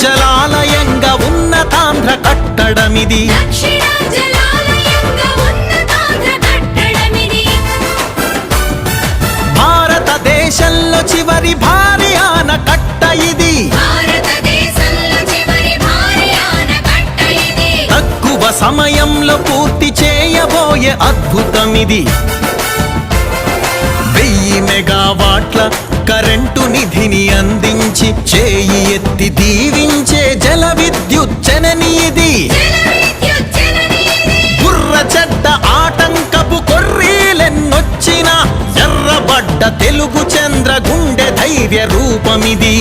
జలాలయంగా ఉన్నతాంధ్ర కట్టడమిది. భారతదేశంలో చివరి భారీ ఆనకట్ట ఇది. తక్కువ సమయంలో పూర్తి చేయబోయే అద్భుతమిది. 1000 మెగావాట్ల కరెంటు నిధిని అందించి చేయి ఎత్తి దీవించే జల విద్యుత్ జనని ఇది. బుర్ర చెడ్డ ఆటంకపు కొర్రీలెన్నొచ్చినా ఎర్రబడ్డ తెలుగు చంద్ర గుండె ధైర్య రూపమిది.